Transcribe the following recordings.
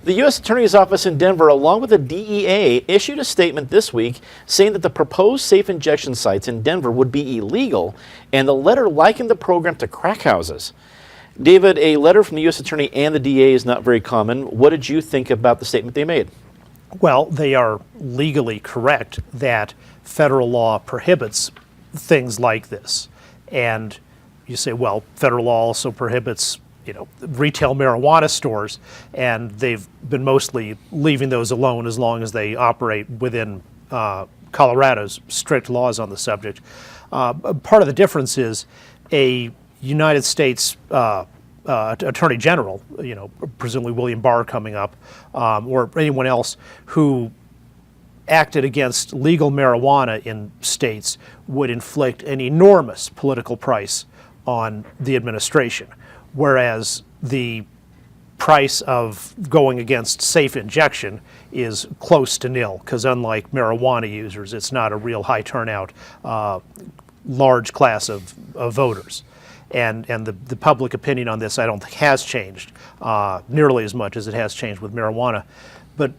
The U.S. Attorney's Office in Denver, along with the DEA, issued a statement this week saying that the proposed safe injection sites in Denver would be illegal, and the letter likened the program to crack houses. David, a letter from the U.S. Attorney and the DEA is not very common. What did you think about the statement they made? Well, they are legally correct that federal law prohibits things like this. And you say, well, federal law also prohibits retail marijuana stores, and they've been mostly leaving those alone as long as they operate within Colorado's strict laws on the subject. Part of the difference is a United States Attorney General, presumably William Barr coming up, or anyone else who acted against legal marijuana in states would inflict an enormous political price on the administration. Whereas the price of going against safe injection is close to nil, because unlike marijuana users, it's not a real high turnout, large class of voters. And the public opinion on this, I don't think, has changed nearly as much as it has changed with marijuana. But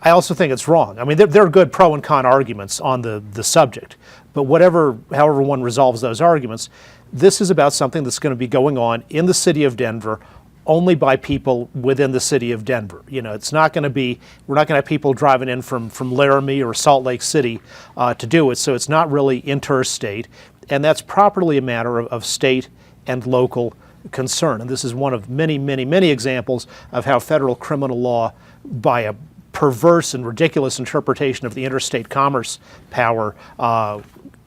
I also think it's wrong. I mean, there are good pro and con arguments on the subject, but however one resolves those arguments, this is about something that's going to be going on in the city of Denver only by people within the city of Denver. It's not going to be, we're not going to have people driving in from Laramie or Salt Lake City to do it, so it's not really interstate, and that's properly a matter of state and local concern. And this is one of many, many, many examples of how federal criminal law, by a perverse and ridiculous interpretation of the interstate commerce power,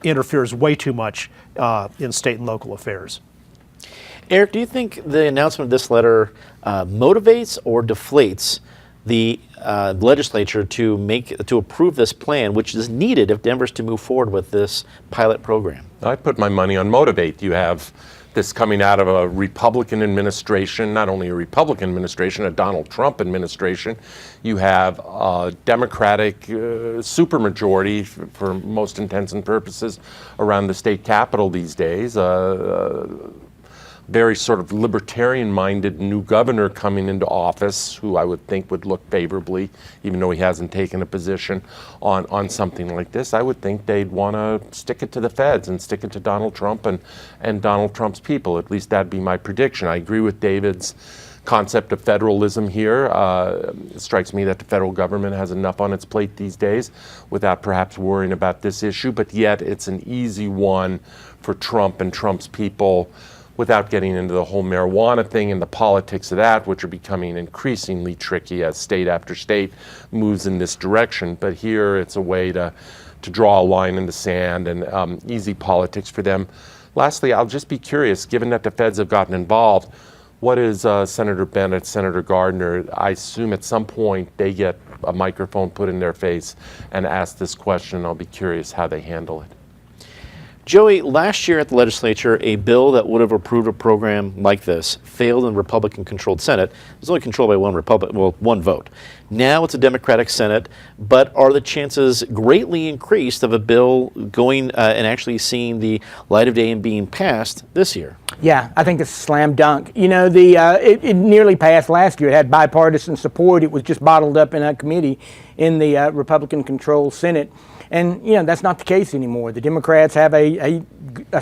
interferes way too much in state and local affairs. Eric, do you think the announcement of this letter motivates or deflates the legislature to approve this plan, which is needed if Denver's to move forward with this pilot program? I put my money on motivate. You have this coming out of a Republican administration, not only a Republican administration, a Donald Trump administration. You have a Democratic supermajority for most intents and purposes around the state capitol these days. Very sort of libertarian-minded new governor coming into office, who I would think would look favorably, even though he hasn't taken a position on something like this. I would think they'd want to stick it to the feds and stick it to Donald Trump and Donald Trump's people. At least that'd be my prediction. I agree with David's concept of federalism here. It strikes me that the federal government has enough on its plate these days without perhaps worrying about this issue, but yet it's an easy one for Trump and Trump's people, without getting into the whole marijuana thing and the politics of that, which are becoming increasingly tricky as state after state moves in this direction. But here it's a way to draw a line in the sand and easy politics for them. Lastly, I'll just be curious, given that the feds have gotten involved, what is Senator Bennett, Senator Gardner? I assume at some point they get a microphone put in their face and ask this question. I'll be curious how they handle it. Joey, last year at the legislature, a bill that would have approved a program like this failed in Republican-controlled Senate. It was only controlled by one vote. Now it's a Democratic Senate, but are the chances greatly increased of a bill going and actually seeing the light of day and being passed this year? Yeah, I think it's a slam dunk. It nearly passed last year. It had bipartisan support. It was just bottled up in a committee in the Republican-controlled Senate. And, that's not the case anymore. The Democrats have a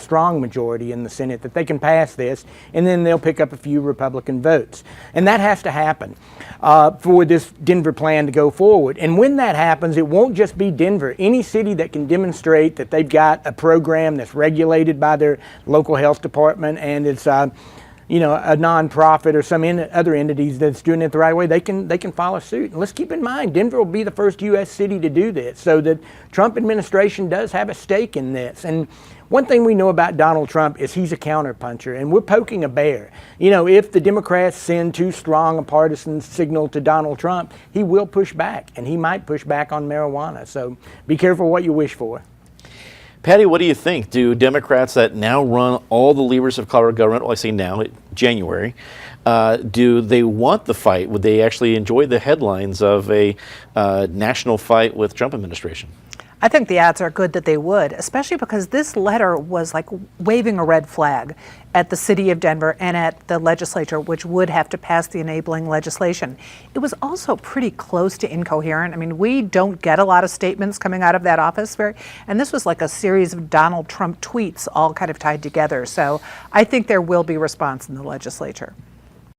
strong majority in the Senate that they can pass this, and then they'll pick up a few Republican votes. And that has to happen for this Denver plan to go forward. And when that happens, it won't just be Denver. Any city that can demonstrate that they've got a program that's regulated by their local health department and it's a nonprofit or some other entities that's doing it the right way, they can follow suit. And let's keep in mind, Denver will be the first U.S. city to do this, so the Trump administration does have a stake in this. And one thing we know about Donald Trump is he's a counterpuncher, and we're poking a bear. If the Democrats send too strong a partisan signal to Donald Trump, he will push back, and he might push back on marijuana. So be careful what you wish for. Patty, what do you think? Do Democrats that now run all the levers of Colorado government, well, I say now, January, do they want the fight? Would they actually enjoy the headlines of a national fight with Trump administration? I think the odds are good that they would, especially because this letter was like waving a red flag at the city of Denver and at the legislature, which would have to pass the enabling legislation. It was also pretty close to incoherent. I mean, we don't get a lot of statements coming out of that office, and this was like a series of Donald Trump tweets all kind of tied together. So I think there will be response in the legislature.